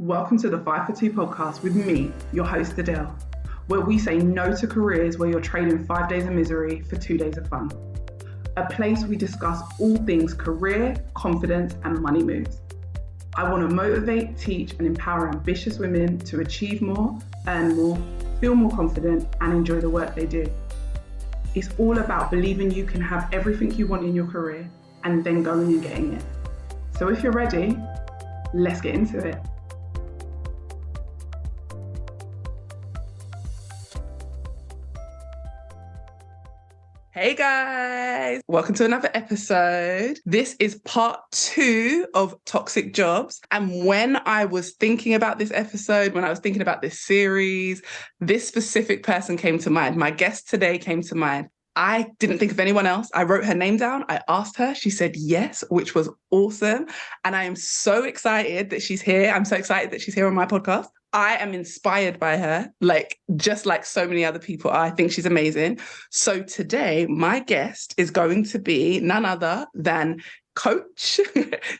Welcome to the 5 for 2 podcast with me, your host Adele, where we say no to careers where you're trading 5 days of misery for 2 days of fun. A place we discuss all things career, confidence, and money moves. I want to motivate, teach, and empower ambitious women to achieve more, earn more, feel more confident, and enjoy the work they do. It's all about believing you can have everything you want in your career and then going and getting it. So if you're ready, let's get into it. Hey guys, welcome to another episode. This is part 2 of Toxic Jobs. And when I was thinking about this episode, when I was thinking about this series, this specific person came to mind. My guest today came to mind. I didn't think of anyone else. I wrote her name down. I asked her. She said yes, which was awesome. And I am so excited that she's here. I'm so excited that she's here on my podcast. I am inspired by her, just like so many other people are. I think she's amazing. So today, my guest is going to be none other than Coach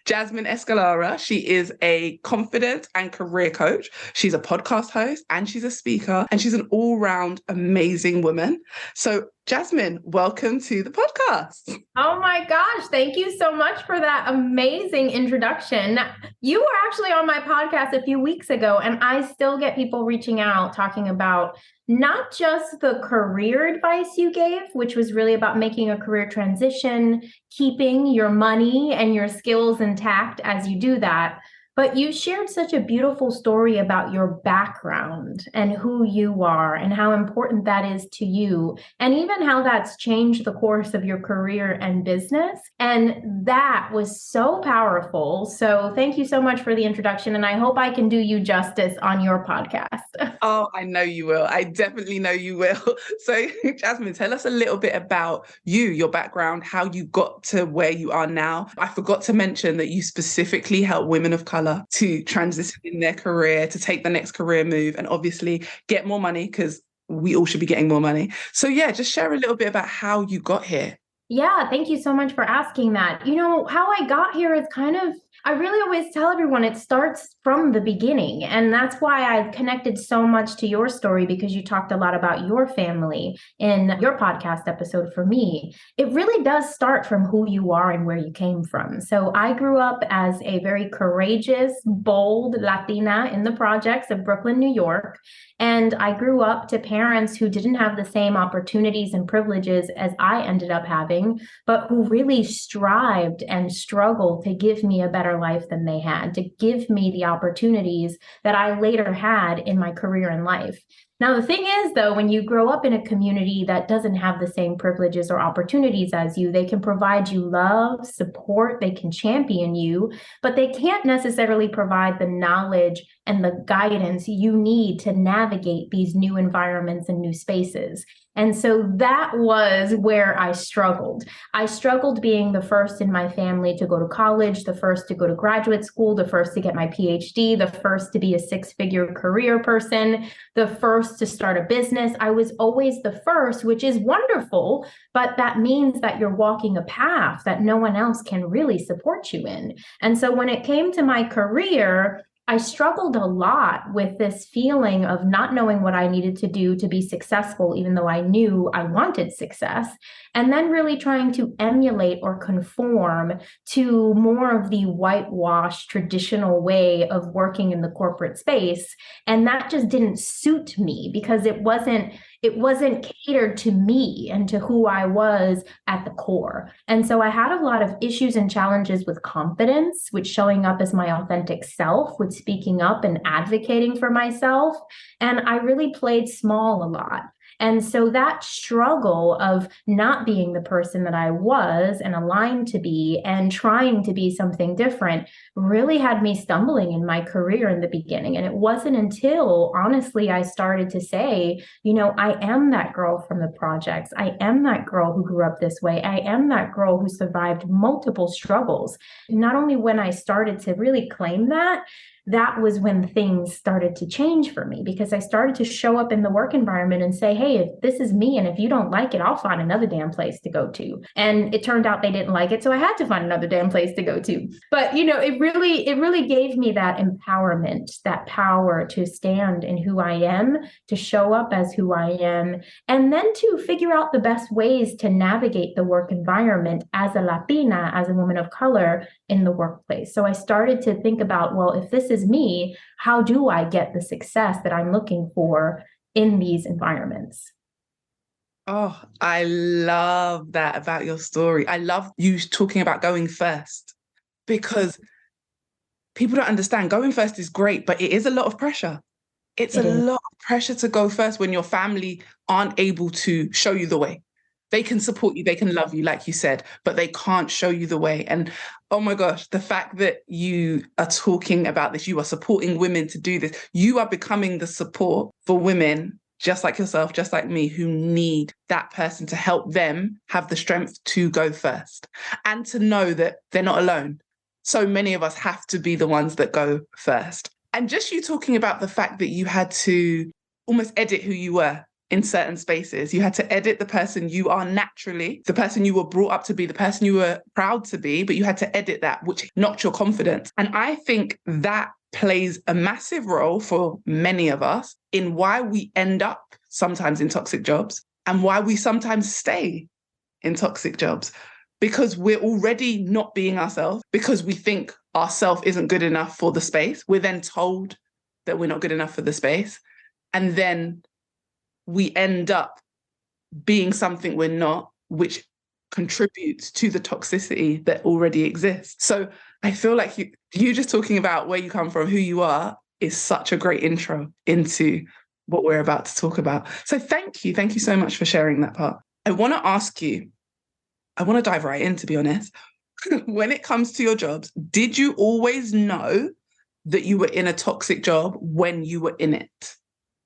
Jasmine Escalera. She is a confidence and career coach. She's a podcast host and she's a speaker and she's an all-round amazing woman. So Jasmine, welcome to the podcast. Oh my gosh, thank you so much for that amazing introduction. You were actually on my podcast a few weeks ago, and I still get people reaching out talking about not just the career advice you gave, which was really about making a career transition, keeping your money and your skills intact as you do that, but you shared such a beautiful story about your background and who you are and how important that is to you, and even how that's changed the course of your career and business. And that was so powerful. So thank you so much for the introduction. And I hope I can do you justice on your podcast. Oh, I know you will. I definitely know you will. So Jasmine, tell us a little bit about you, your background, how you got to where you are now. I forgot to mention that you specifically help women of color to transition in their career, to take the next career move, and obviously get more money, because we all should be getting more money. So yeah, just share a little bit about how you got here. Yeah, thank you so much for asking that. You know, how I got here is I really always tell everyone it starts from the beginning. And that's why I've connected so much to your story, because you talked a lot about your family in your podcast episode for me. It really does start from who you are and where you came from. So I grew up as a very courageous, bold Latina in the projects of Brooklyn, New York. And I grew up to parents who didn't have the same opportunities and privileges as I ended up having, but who really strived and struggled to give me a better life than they had, to give me the opportunities that I later had in my career and life. Now, the thing is, though, when you grow up in a community that doesn't have the same privileges or opportunities as you, they can provide you love, support, they can champion you, but they can't necessarily provide the knowledge and the guidance you need to navigate these new environments and new spaces. And so that was where I struggled. I struggled being the first in my family to go to college, the first to go to graduate school, the first to get my PhD, the first to be a 6-figure career person, the first to start a business. I was always the first, which is wonderful, but that means that you're walking a path that no one else can really support you in. And so when it came to my career, I struggled a lot with this feeling of not knowing what I needed to do to be successful, even though I knew I wanted success, and then really trying to emulate or conform to more of the whitewashed traditional way of working in the corporate space. And that just didn't suit me, because it wasn't catered to me and to who I was at the core. And so I had a lot of issues and challenges with confidence, with showing up as my authentic self, with speaking up and advocating for myself. And I really played small a lot. And so that struggle of not being the person that I was and aligned to be and trying to be something different really had me stumbling in my career in the beginning. And it wasn't until, honestly, I started to say, I am that girl from the projects. I am that girl who grew up this way. I am that girl who survived multiple struggles. Not only when I started to really claim that, that was when things started to change for me, because I started to show up in the work environment and say, hey, if this is me and if you don't like it, I'll find another damn place to go to. And it turned out they didn't like it, so I had to find another damn place to go to. But it really gave me that empowerment, that power to stand in who I am, to show up as who I am, and then to figure out the best ways to navigate the work environment as a Latina, as a woman of color in the workplace. So I started to think about, well, if this is me, how do I get the success that I'm looking for in these environments? Oh, I love that about your story. I love you talking about going first, because people don't understand going first is great, but it is a lot of pressure. It's a It is. lot of pressure to go first when your family aren't able to show you the way. They can support you, they can love you, like you said, but they can't show you the way. And oh my gosh, the fact that you are talking about this, you are supporting women to do this, you are becoming the support for women just like yourself, just like me, who need that person to help them have the strength to go first and to know that they're not alone. So many of us have to be the ones that go first. And just you talking about the fact that you had to almost edit who you were in certain spaces. You had to edit the person you are naturally, the person you were brought up to be, the person you were proud to be, but you had to edit that, which knocked your confidence. And I think that plays a massive role for many of us in why we end up sometimes in toxic jobs and why we sometimes stay in toxic jobs, because we're already not being ourselves, because we think ourself isn't good enough for the space. We're then told that we're not good enough for the space. And then we end up being something we're not, which contributes to the toxicity that already exists. So I feel like you just talking about where you come from, who you are, is such a great intro into what we're about to talk about. So thank you. Thank you so much for sharing that part. I want to ask you, I want to dive right in, to be honest. When it comes to your jobs, did you always know that you were in a toxic job when you were in it?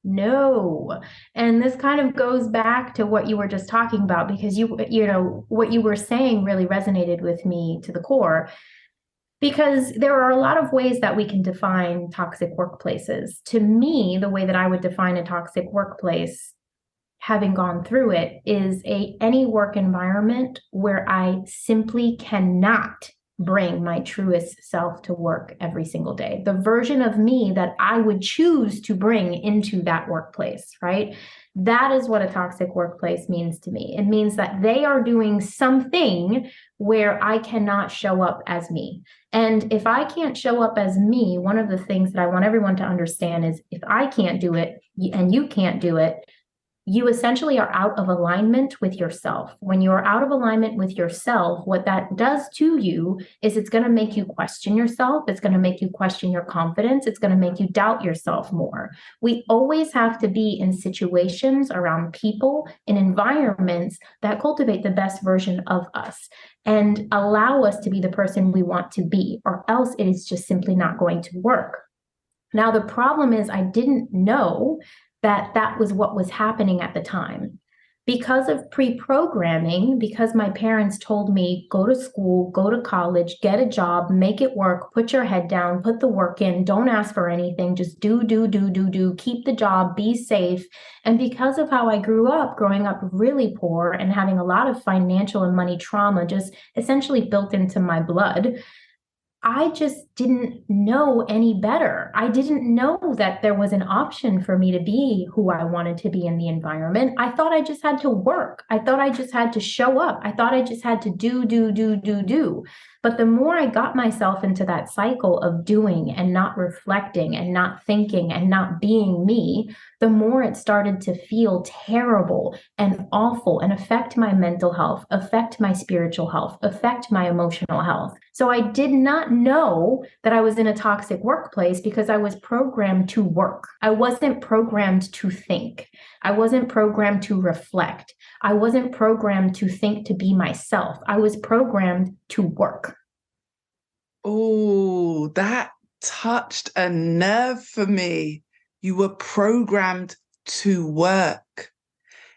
No. And this kind of goes back to what you were just talking about, because what you were saying really resonated with me to the core, because there are a lot of ways that we can define toxic workplaces. To me, the way that I would define a toxic workplace, having gone through it, is any work environment where I simply cannot bring my truest self to work every single day. The version of me that I would choose to bring into that workplace, right? That is what a toxic workplace means to me. It means that they are doing something where I cannot show up as me. And if I can't show up as me, one of the things that I want everyone to understand is, if I can't do it and you can't do it, you essentially are out of alignment with yourself. When you are out of alignment with yourself, what that does to you is it's going to make you question yourself. It's going to make you question your confidence. It's going to make you doubt yourself more. We always have to be in situations, around people, in environments that cultivate the best version of us and allow us to be the person we want to be, or else it is just simply not going to work. Now, the problem is I didn't know that was what was happening at the time. Because of pre-programming, because my parents told me, go to school, go to college, get a job, make it work, put your head down, put the work in, don't ask for anything, just do, keep the job, be safe. And because of how I grew up, growing up really poor and having a lot of financial and money trauma just essentially built into my blood, I just didn't know any better. I didn't know that there was an option for me to be who I wanted to be in the environment. I thought I just had to work. I thought I just had to show up. I thought I just had to do. But the more I got myself into that cycle of doing and not reflecting and not thinking and not being me, the more it started to feel terrible and awful and affect my mental health, affect my spiritual health, affect my emotional health. So I did not know that I was in a toxic workplace because I was programmed to work. I wasn't programmed to think. I wasn't programmed to reflect. I wasn't programmed to think to be myself. I was programmed to work. Oh, that touched a nerve for me. You were programmed to work.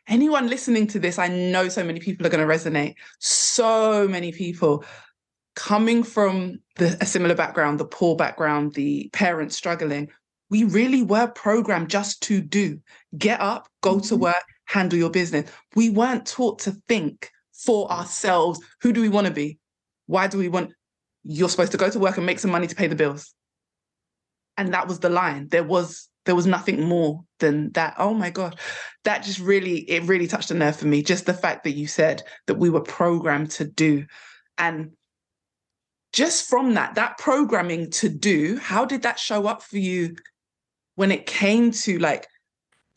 Anyone listening to this, I know so many people are going to resonate. So many people. coming from a similar background, the poor background, the parents struggling, we really were programmed just to get up, go to work, handle your business. We weren't taught to think for ourselves. Who do we want to be? Why do we want? You're supposed to go to work and make some money to pay the bills. And that was the line. There was nothing more than that. Oh my God. That just really touched a nerve for me. Just the fact that you said that we were programmed to do. And just from that programming to do, how did that show up for you when it came to like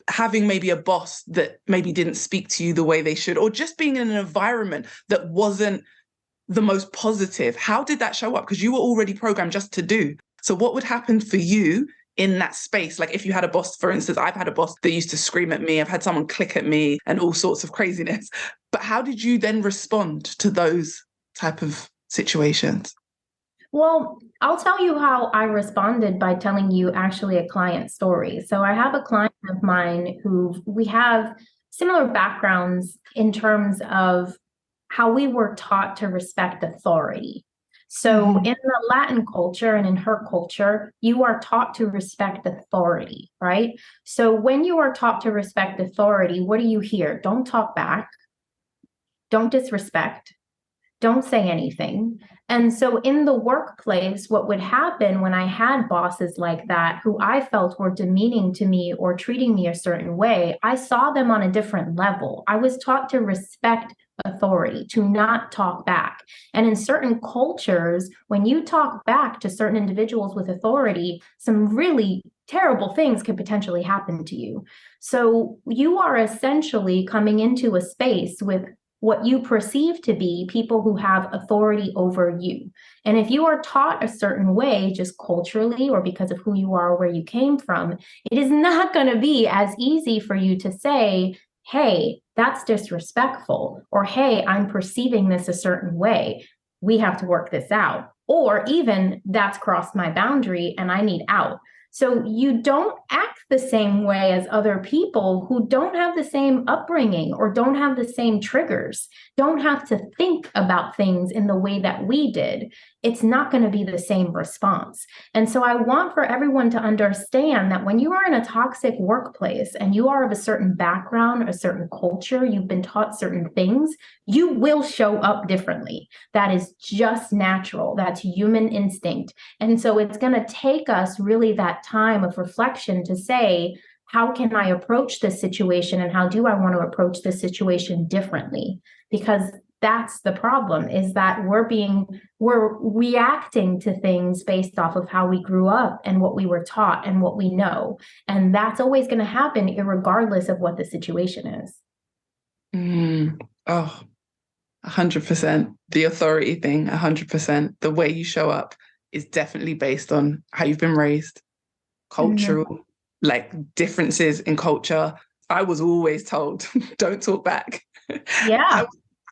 having maybe a boss that maybe didn't speak to you the way they should, or just being in an environment that wasn't the most positive? How did that show up? Because you were already programmed just to do. So what would happen for you in that space? Like if you had a boss, for instance, I've had a boss that used to scream at me. I've had someone click at me and all sorts of craziness. But how did you then respond to those type of situations? Well, I'll tell you how I responded by telling you actually a client story. So I have a client of mine who we have similar backgrounds in terms of how we were taught to respect authority. So in the Latin culture and in her culture, you are taught to respect authority, right? So when you are taught to respect authority, what do you hear? Don't talk back. Don't disrespect. Don't say anything. And so in the workplace, what would happen when I had bosses like that, who I felt were demeaning to me or treating me a certain way, I saw them on a different level. I was taught to respect authority, to not talk back. And in certain cultures, when you talk back to certain individuals with authority, some really terrible things could potentially happen to you. So you are essentially coming into a space with what you perceive to be people who have authority over you. And if you are taught a certain way, just culturally or because of who you are or where you came from, it is not going to be as easy for you to say, hey, that's disrespectful, or hey, I'm perceiving this a certain way. We have to work this out. Or even that's crossed my boundary and I need out. So you don't act the same way as other people who don't have the same upbringing or don't have the same triggers, don't have to think about things in the way that we did. It's not going to be the same response. And so I want for everyone to understand that when you are in a toxic workplace and you are of a certain background, a certain culture, you've been taught certain things, you will show up differently. That is just natural. That's human instinct. And so it's going to take us really that time of reflection to say, how can I approach this situation and how do I want to approach this situation differently? Because that's the problem, is that we're reacting to things based off of how we grew up and what we were taught and what we know. And that's always going to happen regardless of what the situation is. Oh, 100%. The authority thing, 100%. The way you show up is definitely based on how you've been raised, cultural, like differences in culture. I was always told, don't talk back. Yeah.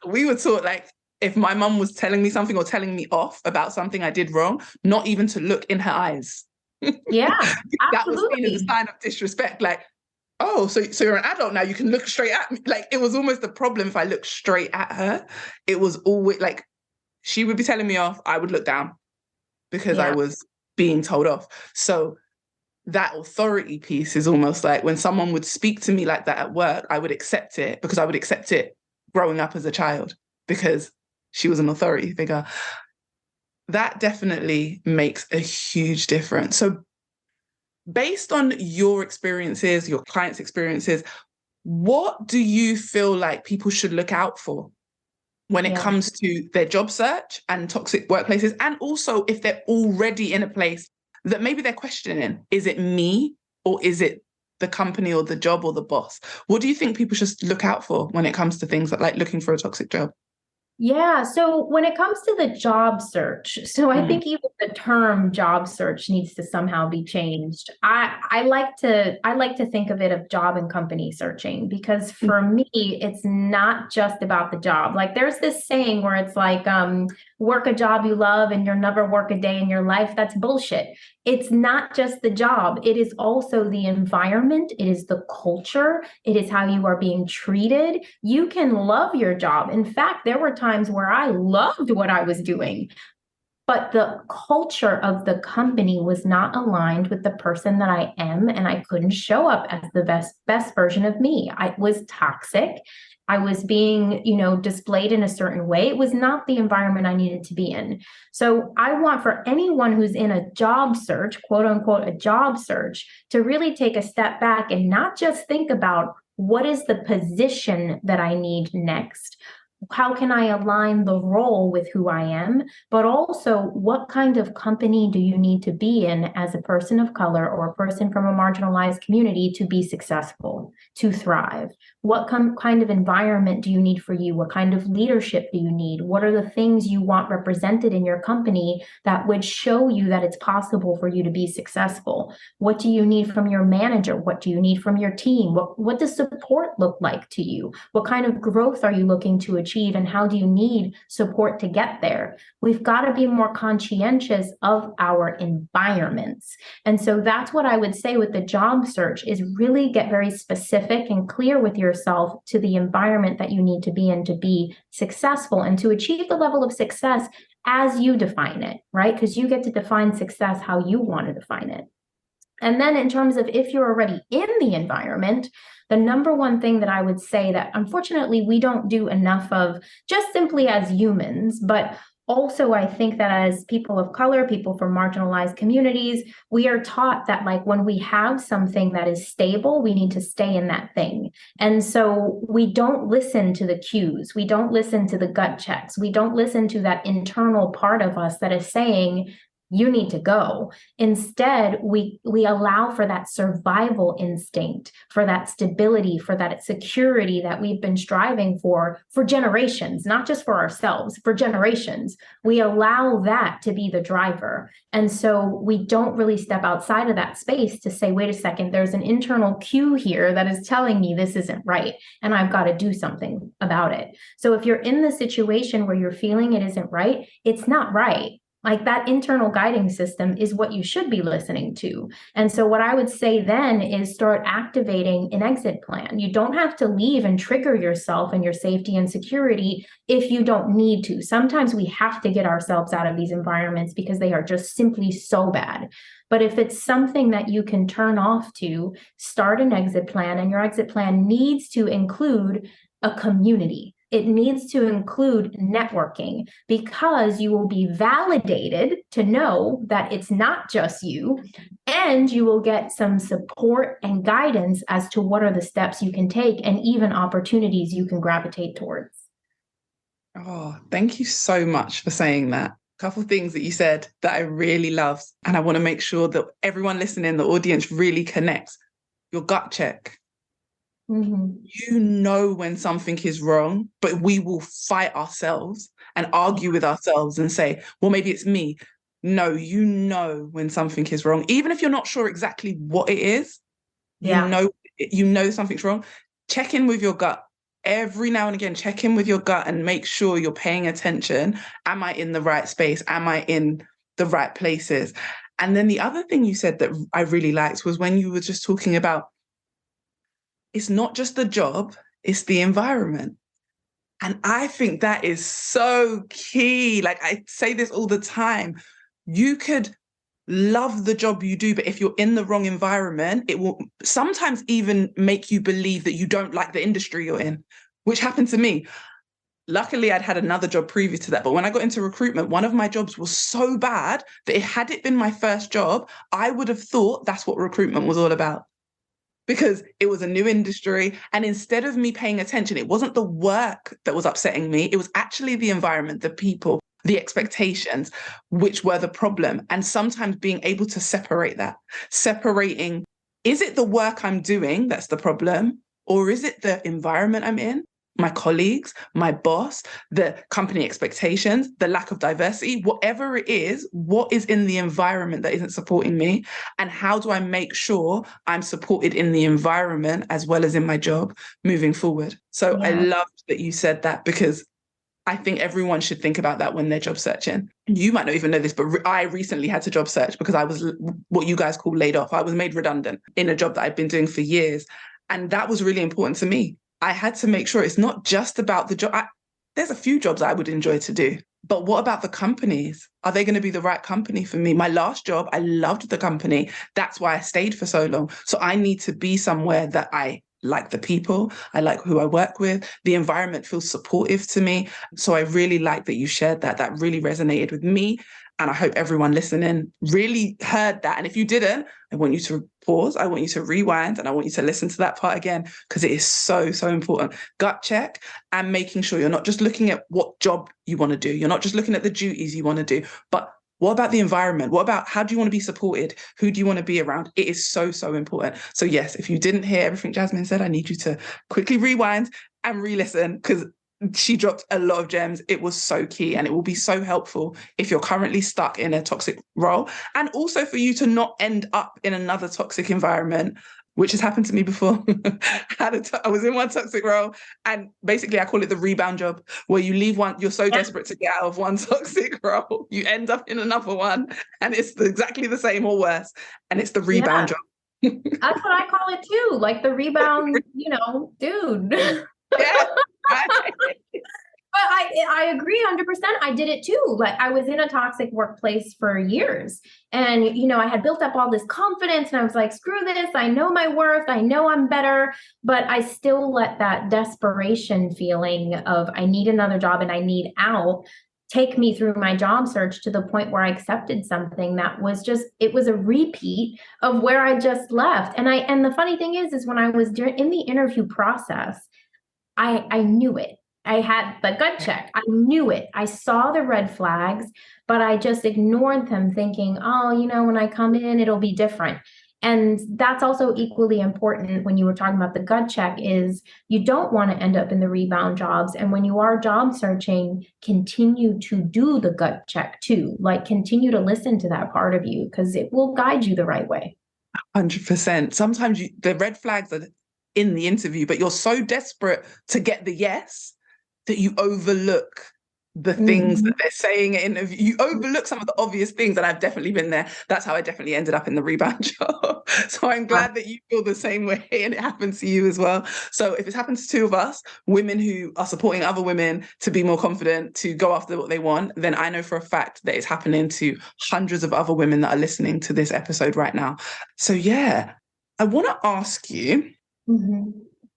We were taught, like, if my mum was telling me something or telling me off about something I did wrong, not even to look in her eyes. Yeah, That was seen as a sign of disrespect. Like, oh, so you're an adult now, you can look straight at me. Like, it was almost the problem if I looked straight at her. It was always like, she would be telling me off, I would look down because I was being told off. So that authority piece is almost like when someone would speak to me like that at work, I would accept it because I would accept it growing up as a child because she was an authority figure. That definitely makes a huge difference. So based on your experiences, your clients' experiences, what do you feel like people should look out for when it comes to their job search and toxic workplaces? And also if they're already in a place that maybe they're questioning, is it me or is it the company or the job or the boss? What do you think people should look out for when it comes to things like looking for a toxic job? Yeah. So when it comes to the job search, so I think even the term job search needs to somehow be changed. I like to think of it of job and company searching, because for me, it's not just about the job. Like there's this saying where it's like, work a job you love and you'll never work a day in your life. That's bullshit. It's not just the job. It is also the environment. It is the culture. It is how you are being treated. You can love your job. In fact, there were times where I loved what I was doing, but the culture of the company was not aligned with the person that I am, and I couldn't show up as the best version of me. I was toxic. I was being, displayed in a certain way. It was not the environment I needed to be in. So I want for anyone who's in a job search, quote unquote, a job search, to really take a step back and not just think about what is the position that I need next. How can I align the role with who I am, but also what kind of company do you need to be in as a person of color or a person from a marginalized community to be successful, to thrive? What kind of environment do you need for you? What kind of leadership do you need? What are the things you want represented in your company that would show you that it's possible for you to be successful? What do you need from your manager? What do you need from your team? What does support look like to you? What kind of growth are you looking to achieve, and how do you need support to get there? We've got to be more conscientious of our environments. And so that's what I would say with the job search is really get very specific and clear with yourself to the environment that you need to be in to be successful and to achieve the level of success as you define it, right? Because you get to define success how you want to define it. And then in terms of if you're already in the environment, the number one thing that I would say that unfortunately we don't do enough of just simply as humans, but also I think that as people of color, people from marginalized communities, we are taught that like when we have something that is stable, we need to stay in that thing. And so we don't listen to the cues. We don't listen to the gut checks. We don't listen to that internal part of us that is saying, you need to go. Instead, we allow for that survival instinct, for that stability, for that security that we've been striving for generations, not just for ourselves, for generations. We allow that to be the driver. And so we don't really step outside of that space to say, wait a second, there's an internal cue here that is telling me this isn't right, and I've got to do something about it. So if you're in the situation where you're feeling it isn't right, it's not right. Like that internal guiding system is what you should be listening to. And so what I would say then is start activating an exit plan. You don't have to leave and trigger yourself and your safety and security if you don't need to. Sometimes we have to get ourselves out of these environments because they are just simply so bad. But if it's something that you can turn off to, start an exit plan, and your exit plan needs to include a community. It needs to include networking because you will be validated to know that it's not just you, and you will get some support and guidance as to what are the steps you can take and even opportunities you can gravitate towards. Oh, thank you so much for saying that. A couple of things that you said that I really love, and I want to make sure that everyone listening, the audience, really connects. Your gut check. Mm-hmm. You know when something is wrong, but we will fight ourselves and argue with ourselves and say, well, maybe it's me. No, you know when something is wrong. Even if you're not sure exactly what it is, you know something's wrong. Check in with your gut. Every now and again, check in with your gut and make sure you're paying attention. Am I in the right space? Am I in the right places? And then the other thing you said that I really liked was when you were just talking about it's not just the job, it's the environment. And I think that is so key. Like I say this all the time. You could love the job you do, but if you're in the wrong environment, it will sometimes even make you believe that you don't like the industry you're in, which happened to me. Luckily, I'd had another job previous to that. But when I got into recruitment, one of my jobs was so bad that had it been my first job, I would have thought that's what recruitment was all about. Because it was a new industry. And instead of me paying attention, it wasn't the work that was upsetting me. It was actually the environment, the people, the expectations, which were the problem. And sometimes being able to separating, is it the work I'm doing that's the problem? Or is it the environment I'm in? My colleagues, my boss, the company expectations, the lack of diversity, whatever it is, what is in the environment that isn't supporting me? And how do I make sure I'm supported in the environment as well as in my job moving forward? So I loved that you said that, because I think everyone should think about that when they're job searching. You might not even know this, but I recently had to job search because I was what you guys call laid off. I was made redundant in a job that I'd been doing for years. And that was really important to me. I had to make sure it's not just about the job. There's a few jobs I would enjoy to do. But what about the companies? Are they going to be the right company for me? My last job, I loved the company. That's why I stayed for so long. So I need to be somewhere that I like the people, I like who I work with, the environment feels supportive to me. So I really like that you shared that. That really resonated with me. And I hope everyone listening really heard that. And if you didn't, I want you to pause, I want you to rewind, and I want you to listen to that part again, because it is so, so important. Gut check and making sure you're not just looking at what job you want to do. You're not just looking at the duties you want to do, but what about the environment? What about how do you want to be supported? Who do you want to be around? It is so, so important. So yes, if you didn't hear everything Jasmine said, I need you to quickly rewind and re-listen, because she dropped a lot of gems. It was so key, and it will be so helpful if you're currently stuck in a toxic role, and also for you to not end up in another toxic environment, which has happened to me before. I was in one toxic role, and basically I call it the rebound job, where you leave one, you're so desperate to get out of one toxic role, you end up in another one, and it's exactly the same or worse, and it's the rebound job. That's what I call it too, like the rebound, dude. Yeah. But I agree 100%. I did it too. Like I was in a toxic workplace for years, and I had built up all this confidence, and I was like, screw this. I know my worth. I know I'm better, but I still let that desperation feeling of I need another job and I need out take me through my job search to the point where I accepted something that was it was a repeat of where I just left. And the funny thing is when I was in the interview process, I knew it. I had the gut check. I knew it. I saw the red flags, but I just ignored them thinking, oh, when I come in, it'll be different. And that's also equally important when you were talking about the gut check is you don't want to end up in the rebound jobs. And when you are job searching, continue to do the gut check too. Like continue to listen to that part of you because it will guide you the right way. 100%. Sometimes the red flags are in the interview, but you're so desperate to get the yes that you overlook the things that they're saying in interview. You overlook some of the obvious things, and I've definitely been there. That's how I definitely ended up in the rebound job. So I'm glad that you feel the same way and it happens to you as well. So if it's happened to two of us, women who are supporting other women to be more confident, to go after what they want, then I know for a fact that it's happening to hundreds of other women that are listening to this episode right now. So yeah, I want to ask you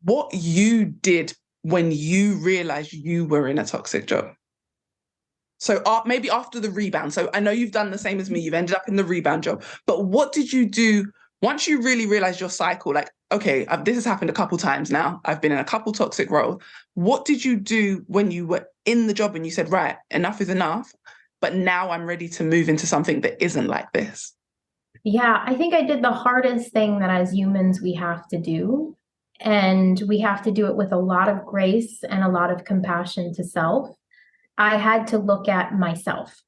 what you did when you realized you were in a toxic job. So maybe after the rebound. So I know you've done the same as me. You've ended up in the rebound job. But what did you do once you really realized your cycle? Like, okay, this has happened a couple times now. I've been in a couple toxic roles. What did you do when you were in the job and you said, right, enough is enough, but now I'm ready to move into something that isn't like this? Yeah, I think I did the hardest thing that as humans we have to do. And we have to do it with a lot of grace and a lot of compassion to self. I had to look at myself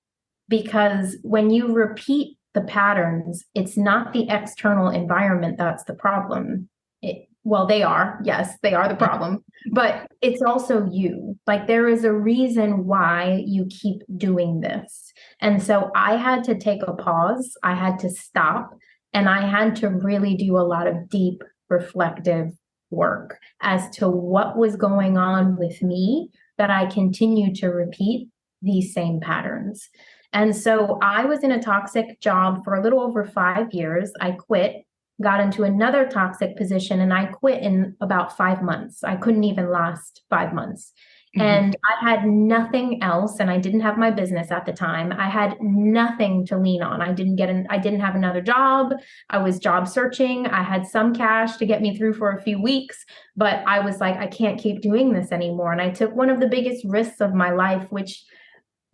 because when you repeat the patterns, it's not the external environment that's the problem. They are. Yes, they are the problem, but it's also you. Like there is a reason why you keep doing this. And so I had to take a pause. I had to stop, and I had to really do a lot of deep reflective work as to what was going on with me that I continue to repeat these same patterns. And so I was in a toxic job for a little over 5 years. I quit, got into another toxic position, and I quit in about 5 months. I couldn't even last 5 months. And I had nothing else, and I didn't have my business at the time. I had nothing to lean on. I didn't have another job. I was job searching. I had some cash to get me through for a few weeks, but I was like, I can't keep doing this anymore. And I took one of the biggest risks of my life, which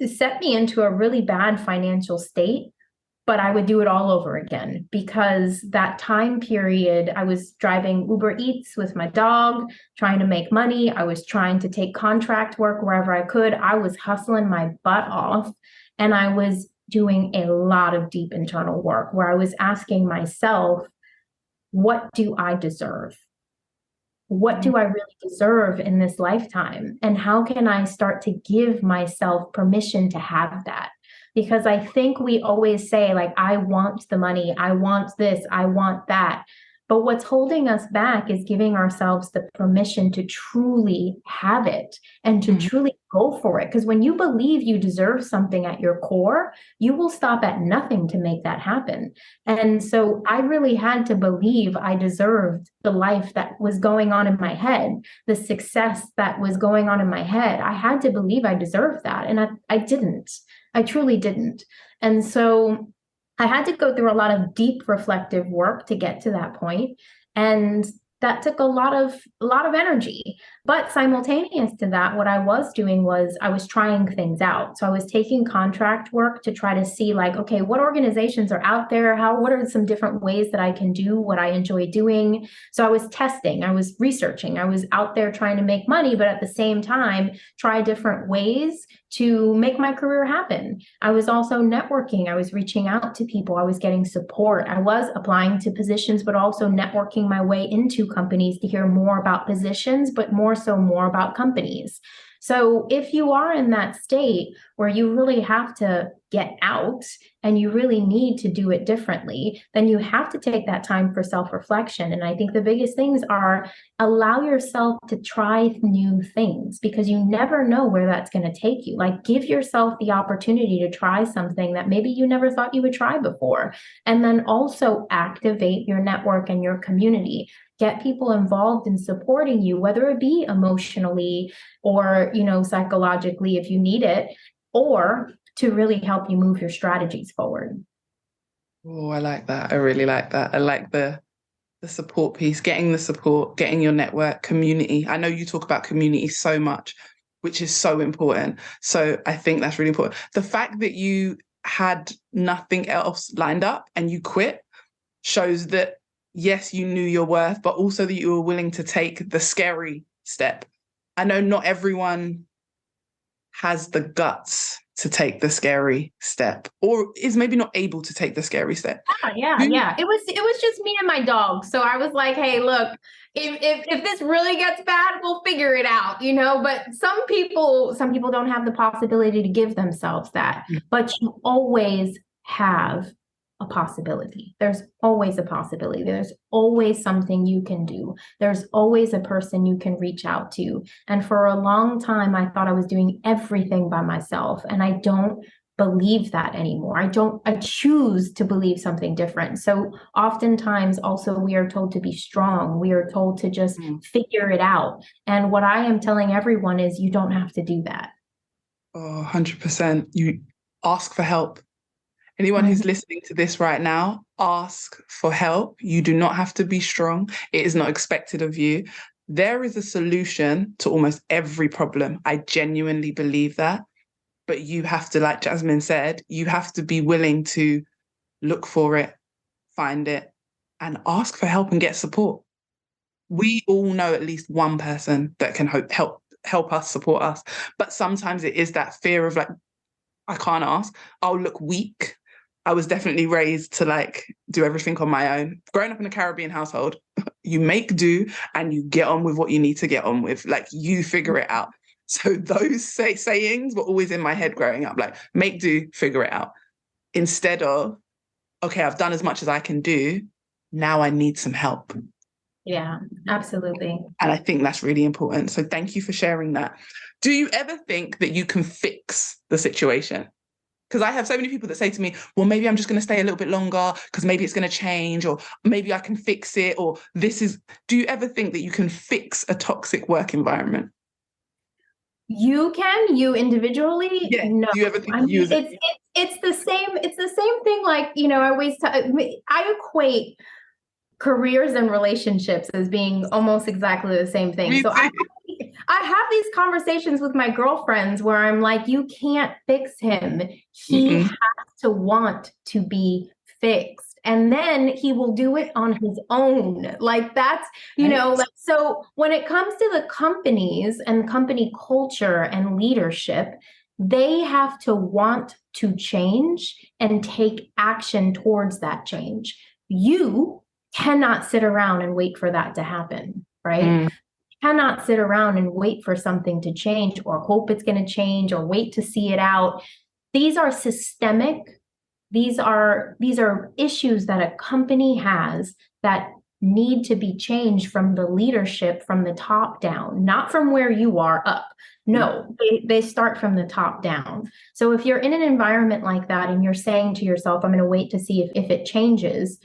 set me into a really bad financial state. But I would do it all over again because that time period, I was driving Uber Eats with my dog, trying to make money. I was trying to take contract work wherever I could. I was hustling my butt off, and I was doing a lot of deep internal work where I was asking myself, what do I deserve? What do I really deserve in this lifetime? And how can I start to give myself permission to have that? Because I think we always say, like, I want the money, I want this, I want that. But what's holding us back is giving ourselves the permission to truly have it and to truly go for it. Because when you believe you deserve something at your core, you will stop at nothing to make that happen. And so I really had to believe I deserved the life that was going on in my head, the success that was going on in my head. I had to believe I deserved that. And I didn't. I truly didn't. And so I had to go through a lot of deep reflective work to get to that point. And that took a lot of energy. But simultaneous to that, what I was doing was I was trying things out. So I was taking contract work to try to see like, okay, what organizations are out there? What are some different ways that I can do what I enjoy doing? So I was testing, I was researching, I was out there trying to make money, but at the same time, try different ways to make my career happen. I was also networking. I was reaching out to people. I was getting support. I was applying to positions, but also networking my way into companies to hear more about positions, but more about companies. So if you are in that state where you really have to get out and you really need to do it differently, then you have to take that time for self-reflection. And I think the biggest things are allow yourself to try new things because you never know where that's going to take you. Like give yourself the opportunity to try something that maybe you never thought you would try before. And then also activate your network and your community. Get people involved in supporting you, whether it be emotionally or, psychologically if you need it, or to really help you move your strategies forward. Oh, I like that. I really like that. I like the support piece, getting the support, getting your network, community. I know you talk about community so much, which is so important. So I think that's really important. The fact that you had nothing else lined up and you quit shows that yes, you knew your worth, but also that you were willing to take the scary step. I know not everyone has the guts to take the scary step or is maybe not able to take the scary step. Yeah. It was just me and my dog. So I was like, hey, look, if this really gets bad, we'll figure it out, but some people don't have the possibility to give themselves that, but you always have a possibility. There's always a possibility. There's always something you can do. There's always a person you can reach out to. And for a long time, I thought I was doing everything by myself. And I don't believe that anymore. I choose to believe something different. So oftentimes also we are told to be strong. We are told to just figure it out. And what I am telling everyone is you don't have to do that. Oh, 100%. You ask for help. Anyone who's listening to this right now, ask for help. You do not have to be strong. It is not expected of you. There is a solution to almost every problem. I genuinely believe that. But you have to, like Jasmine said, you have to be willing to look for it, find it, and ask for help and get support. We all know at least one person that can help us, support us. But sometimes it is that fear of like, I can't ask. I'll look weak. I was definitely raised to like do everything on my own. Growing up in a Caribbean household, you make do and you get on with what you need to get on with. Like you figure it out. So those sayings were always in my head growing up, like make do, figure it out. Instead of, okay, I've done as much as I can do. Now I need some help. Yeah, absolutely. And I think that's really important. So thank you for sharing that. Do you ever think that you can fix the situation? Because I have so many people that say to me, well, maybe I'm just going to stay a little bit longer because maybe it's going to change or maybe I can fix it or do you ever think that you can fix a toxic work environment? You individually? Yeah. No. Do you ever think it's the same thing. Like, I equate careers and relationships as being almost exactly the same thing. Me So too. I have these conversations with my girlfriends where I'm like, you can't fix him. He has to want to be fixed. And then he will do it on his own. Like that's, so when it comes to the companies and company culture and leadership, they have to want to change and take action towards that change. You cannot sit around and wait for that to happen, right? Cannot sit around and wait for something to change or hope it's going to change or wait to see it out. These are systemic. These are issues that a company has that need to be changed from the leadership, from the top down, not from where you are up. No, they start from the top down. So if you're in an environment like that and you're saying to yourself, I'm going to wait to see if it changes,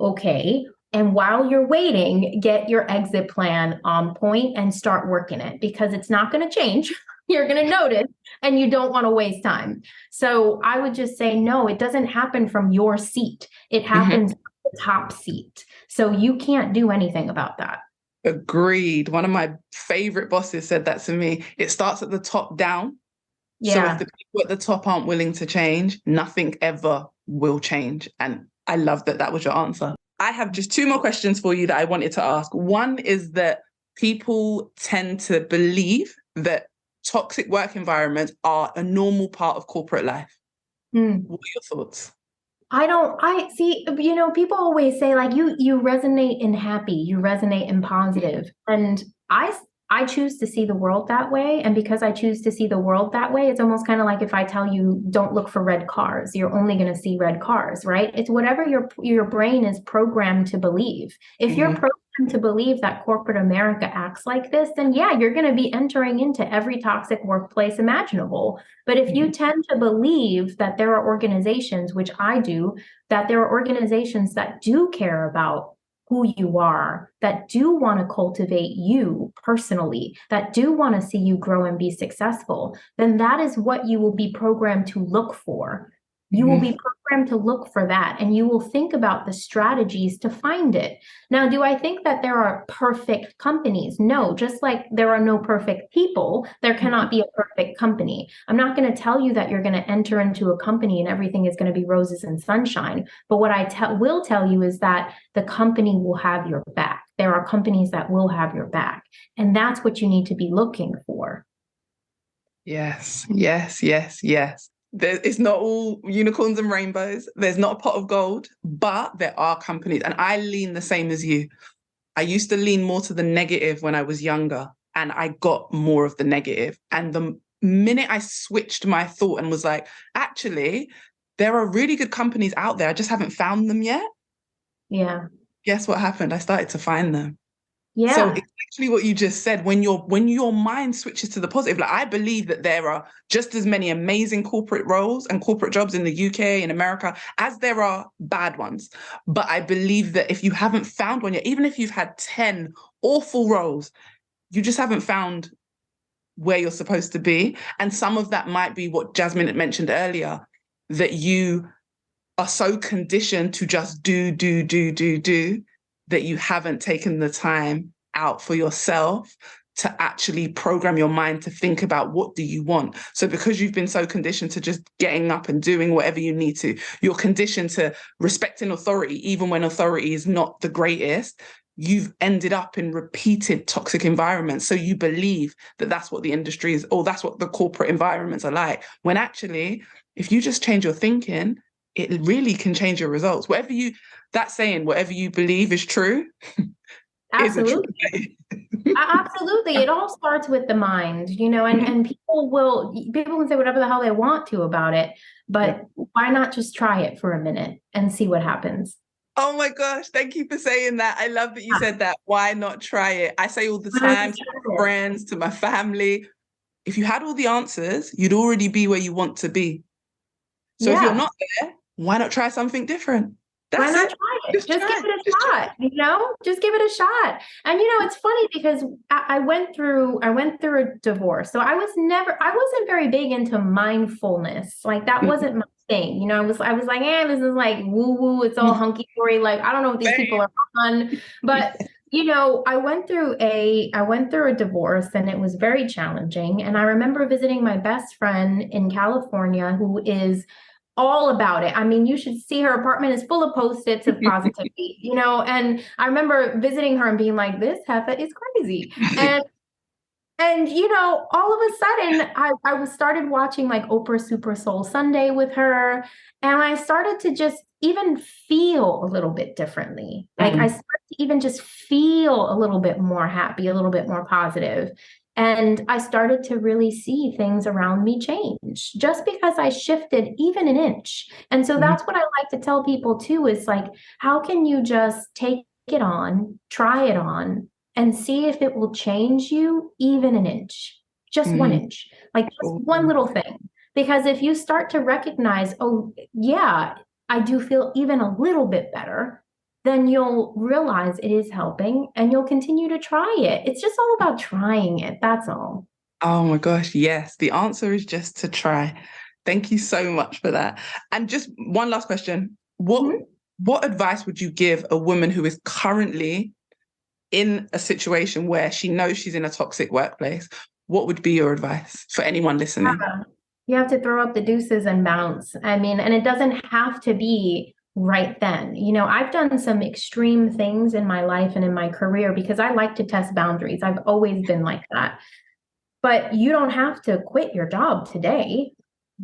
okay. And while you're waiting, get your exit plan on point and start working it, because it's not going to change. You're going to notice, and you don't want to waste time. So I would just say, no, it doesn't happen from your seat. It happens from the top seat. So you can't do anything about that. Agreed. One of my favorite bosses said that to me. It starts at the top down. So Yeah. if the people at the top aren't willing to change, nothing ever will change. And I love that that was your answer. I have just two more questions for you that I wanted to ask. One is that people tend to believe that toxic work environments are a normal part of corporate life. What are your thoughts? I see, people always say like you resonate in happy, you resonate in positive. And I choose to see the world that way. And because I choose to see the world that way, it's almost kind of like if I tell you don't look for red cars, you're only going to see red cars, right? It's whatever your brain is programmed to believe. If you're programmed to believe that corporate America acts like this, then yeah, you're going to be entering into every toxic workplace imaginable. But if you tend to believe that there are organizations, which I do, that there are organizations that do care about who you are, that do want to cultivate you personally, that do want to see you grow and be successful, then that is what you will be programmed to look for. You will be programmed to look for that, and you will think about the strategies to find it. Now, do I think that there are perfect companies? No, just like there are no perfect people, there cannot be a perfect company. I'm not going to tell you that you're going to enter into a company and everything is going to be roses and sunshine. But what I will tell you is that the company will have your back. There are companies that will have your back. And that's what you need to be looking for. Yes, yes, yes, yes. It's not all unicorns and rainbows. There's not a pot of gold, but there are companies. And I lean the same as you. I used to lean more to the negative when I was younger, and I got more of the negative. And the minute I switched my thought and was like, actually, there are really good companies out there. I just haven't found them yet. Yeah. Guess what happened? I started to find them. Yeah. So it's actually what you just said, when your mind switches to the positive, like I believe that there are just as many amazing corporate roles and corporate jobs in the UK and America as there are bad ones. But I believe that if you haven't found one yet, even if you've had 10 awful roles, you just haven't found where you're supposed to be. And some of that might be what Jasmine had mentioned earlier, that you are so conditioned to just do, that you haven't taken the time out for yourself to actually program your mind to think about what do you want. So because you've been so conditioned to just getting up and doing whatever you need to, you're conditioned to respecting authority, even when authority is not the greatest. You've ended up in repeated toxic environments. So you believe that that's what the industry is, or that's what the corporate environments are like. When actually, if you just change your thinking, it really can change your results. That saying, whatever you believe is true. Absolutely. Absolutely. It all starts with the mind, and people can say whatever the hell they want to about it, but why not just try it for a minute and see what happens? Oh my gosh, thank you for saying that. I love that you said that. Why not try it? I say all the time to my friends, to my family, if you had all the answers, you'd already be where you want to be. So if you're not there, why not try something different? Why not try it? Just give it a shot, just give it a shot. And it's funny because I went through a divorce. So I wasn't very big into mindfulness. Like that wasn't my thing. I was like, this is like woo woo. It's all hunky dory. Like, I don't know what these people are on, but I went through a divorce and it was very challenging. And I remember visiting my best friend in California who is all about it. I mean, you should see her apartment is full of Post-its of positivity, and I remember visiting her and being like, this heifer is crazy. And all of a sudden I started watching like Oprah Super Soul Sunday with her. And I started to just even feel a little bit differently. Like I started to even just feel a little bit more happy, a little bit more positive. And I started to really see things around me change just because I shifted even an inch. And so that's what I like to tell people too, is like, how can you just take it on, try it on, and see if it will change you even an inch, just 1 inch, like just one little thing. Because if you start to recognize, oh, yeah, I do feel even a little bit better, then you'll realize it is helping and you'll continue to try it. It's just all about trying it. That's all. Oh my gosh, yes. The answer is just to try. Thank you so much for that. And just one last question. What advice would you give a woman who is currently in a situation where she knows she's in a toxic workplace? What would be your advice for anyone listening? You have to throw up the deuces and bounce. I mean, and it doesn't have to be right then. You know, I've done some extreme things in my life and in my career because I like to test boundaries. I've always been like that. But you don't have to quit your job today.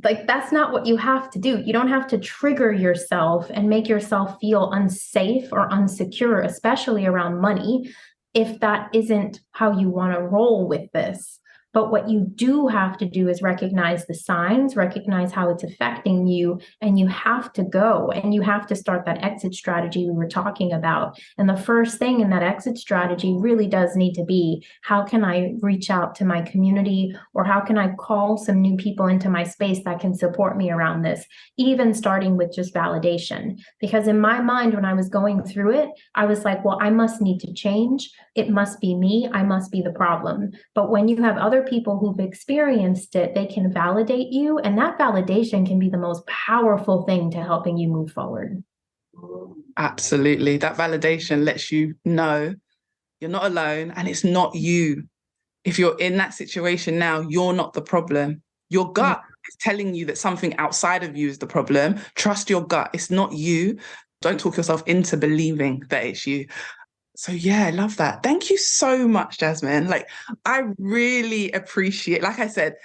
Like, that's not what you have to do. You don't have to trigger yourself and make yourself feel unsafe or unsecure, especially around money, if that isn't how you want to roll with this. But what you do have to do is recognize the signs, recognize how it's affecting you, and you have to go and you have to start that exit strategy we were talking about. And the first thing in that exit strategy really does need to be, how can I reach out to my community, or how can I call some new people into my space that can support me around this, even starting with just validation. Because in my mind, when I was going through it, I was like, well, I must need to change. It must be me. I must be the problem. But when you have other people who've experienced it, they can validate you. And that validation can be the most powerful thing to helping you move forward. Absolutely. That validation lets you know you're not alone and it's not you. If you're in that situation now, you're not the problem. Your gut is telling you that something outside of you is the problem. Trust your gut. It's not you. Don't talk yourself into believing that it's you. So yeah, I love that. Thank you so much, Jasmine. Like, I really appreciate, like I said,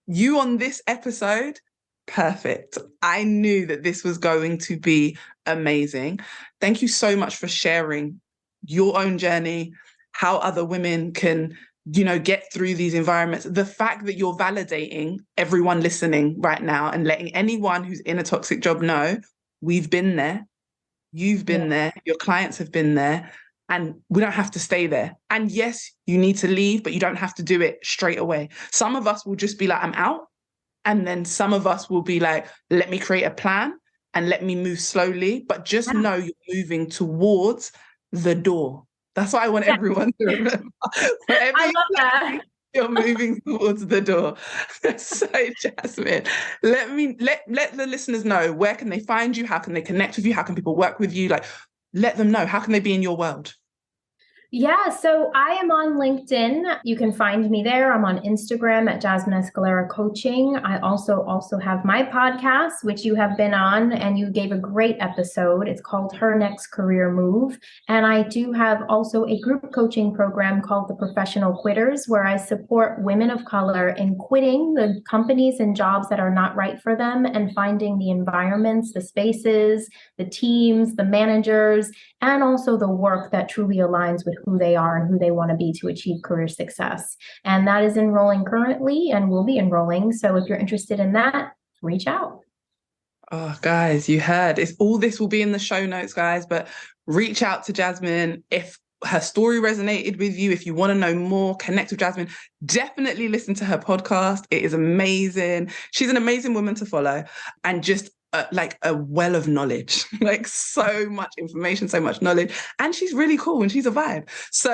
you on this episode, perfect. I knew that this was going to be amazing. Thank you so much for sharing your own journey, how other women can, you know, get through these environments. The fact that you're validating everyone listening right now and letting anyone who's in a toxic job know, we've been there, you've been there, your clients have been there. And we don't have to stay there. And yes, you need to leave, but you don't have to do it straight away. Some of us will just be like, I'm out. And then some of us will be like, let me create a plan and let me move slowly. But just know you're moving towards the door. That's what I want everyone to remember. Wherever I love that. You're moving towards the door. So Jasmine, let the listeners know, where can they find you? How can they connect with you? How can people work with you? Like, let them know, how can they be in your world? Yeah, so I am on LinkedIn. You can find me there. I'm on Instagram at Jasmine Escalera Coaching. I also have my podcast, which you have been on, and you gave a great episode. It's called Her Next Career Move. And I do have also a group coaching program called the Professional Quitters, where I support women of color in quitting the companies and jobs that are not right for them and finding the environments, the spaces, the teams, the managers, and also the work that truly aligns with who they are and who they want to be to achieve career success. And that is enrolling currently and will be enrolling. So if you're interested in that, reach out. Oh, guys, you heard. All this will be in the show notes, guys, but reach out to Jasmine. If her story resonated with you, if you want to know more, connect with Jasmine, definitely listen to her podcast. It is amazing. She's an amazing woman to follow, and just like a well of knowledge, like so much information, so much knowledge. And she's really cool and she's a vibe. So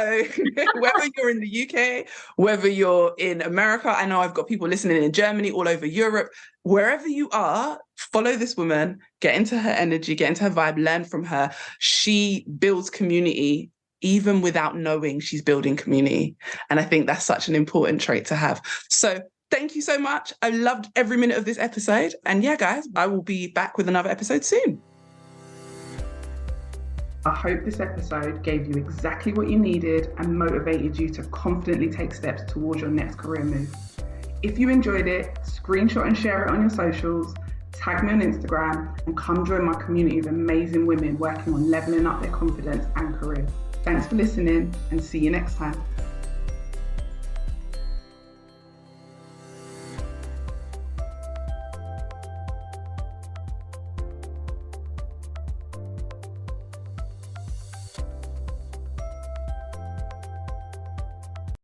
whether you're in the UK, whether you're in America, I know I've got people listening in Germany, all over Europe, wherever you are, follow this woman, get into her energy, get into her vibe, learn from her. She builds community even without knowing she's building community. And I think that's such an important trait to have. So thank you so much. I loved every minute of this episode. And yeah, guys, I will be back with another episode soon. I hope this episode gave you exactly what you needed and motivated you to confidently take steps towards your next career move. If you enjoyed it, screenshot and share it on your socials, tag me on Instagram, and come join my community of amazing women working on leveling up their confidence and career. Thanks for listening, and see you next time.